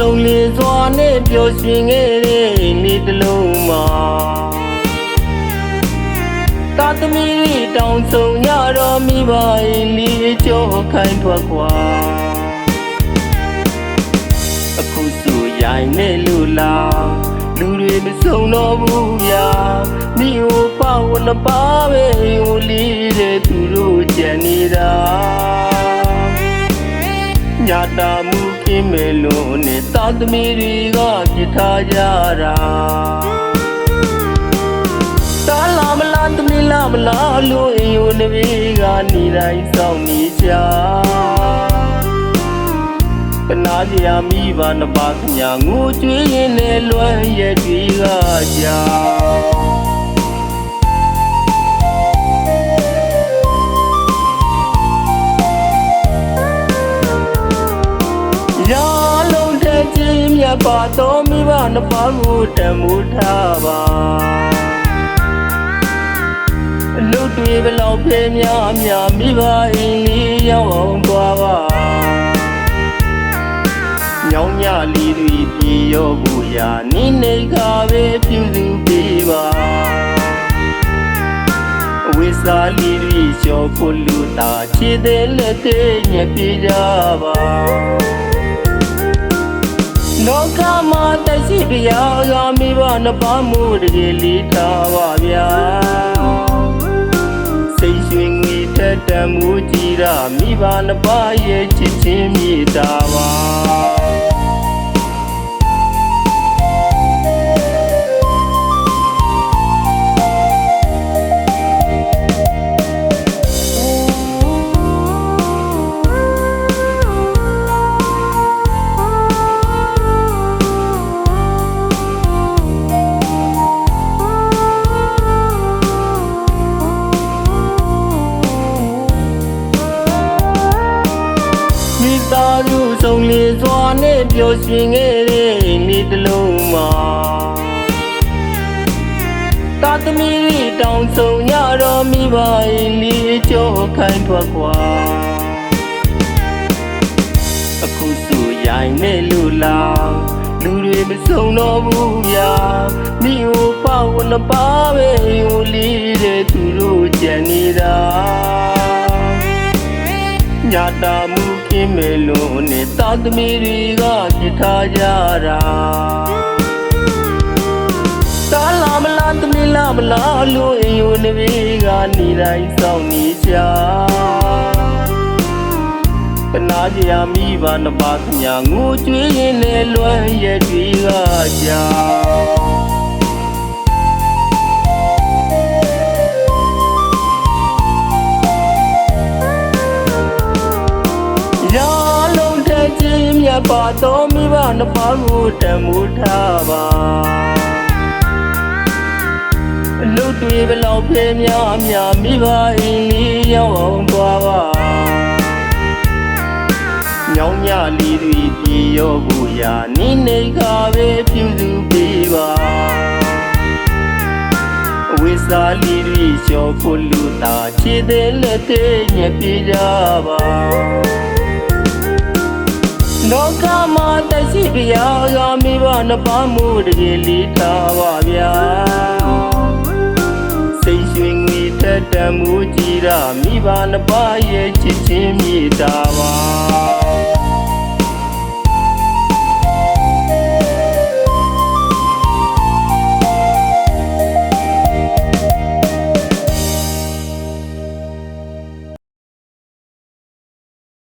ဆုံးလေစွာနဲ့ပျော်ရွှင်ခဲ့တဲ့နေ့တစ်လုံးမှာတာသမီးတောင်ဆုံးရတော့မိဘအိမ်လေးကြောခိုင်းထွက်ကွာအခုဆိုရိုင်းနဲ့လူလာလူတွေမဆုံးတော့ဘူးဗျာမိဟိုပါဝနပါပဲဟိုလေးတဲ့သူတို့ကြံနေတာညာတာမှုကင်းမဲ့လို့နဲ့တာသမီးတွေကပြထားကြတာတာလာမလားသမီးလာမလားလို့အိမ်ဟိုနဘေးကနေတိုင်းစောင့်နေကြကနာကြရမိပါနပါခင်ဗျာငိုကြွေးရင်လည်းလွမ်းရဲ့တွေကကြာရာလုံးတဲ့ချင်းမြတ်ပါတော်မိဘနပါကိုတမှုထားပါလူတွေဘလောက်ဖေးများမိဘအိမ်လေးရောက်အောင်သွားပါညောင်ညလေးတွေပြေရောဘူးရာနိနေကပဲပြုစုပေးပါအဝိစာလေးတွေလျှော်ဖို့လူတာခြေသေးလက်သေးညက်ပြေကြပါလောကမှာတရှိပြာကမိဘနှစ်ပါးမှုတကယ်လေးထားပါဗျာစိတ်ရွှင်ငီထက်တမှုကြည်ရာမိဘနှစ်ပါးရဲ့ချစ်ချင်းမြေတာပါဆုံးလေစွာနဲ့ပျော်ရွှင်ခဲ့တဲ့နေ့တစ်လုံးမှာတာသမီးတောင်ဆုံးရတော့မိဘအိမ်လေးကြောခိုင်းထွက်ကွာအခုဆိုရိုင်းနဲ့လူလာလူတွေမဆုံးတော့ဘူးဗျာမိဟိုပါဝနပါပဲဟိုလေးတဲ့သူတို့ကြံနေတာညာတာမှုကင်းမဲ့လို့နဲ့တာသမီးတွေကပြထားကြတာတာလာမလားသမီးလာမလားလို့အိမ်ဟိုနဘေးကနေတိုင်းစောင့်နေကြကနာကြရမိပါနပါခင်ဗျာငိုကြွေးရင်လည်းလွမ်းရဲ့တွေကကြာမြတ်ပါတော်မိဘနှစ်ပါးကိုတမှုထားပါလူတွေဘလောက်ဖေးများမိဘအိမ်လေးရောက်အောင်သွားပါညောင်ညလေးတွေပြေရောဘူးရာနိနေကပဲပြုစုပေးပါအဝိစာလေးတွေလျှော်ဖို့လူတာခြေသေးလက်သေးညက်ပြေကြပါလောကမှာတရှိပြာကမိဘနှစ်ပါးမှုတကယ်လေးထားပါဗျာစိတ်ရွှင်ငီထက်တမှုကြည်ရာမိဘနှစ်ပါးရဲ့ချစ်ချင်းမြေတာပါ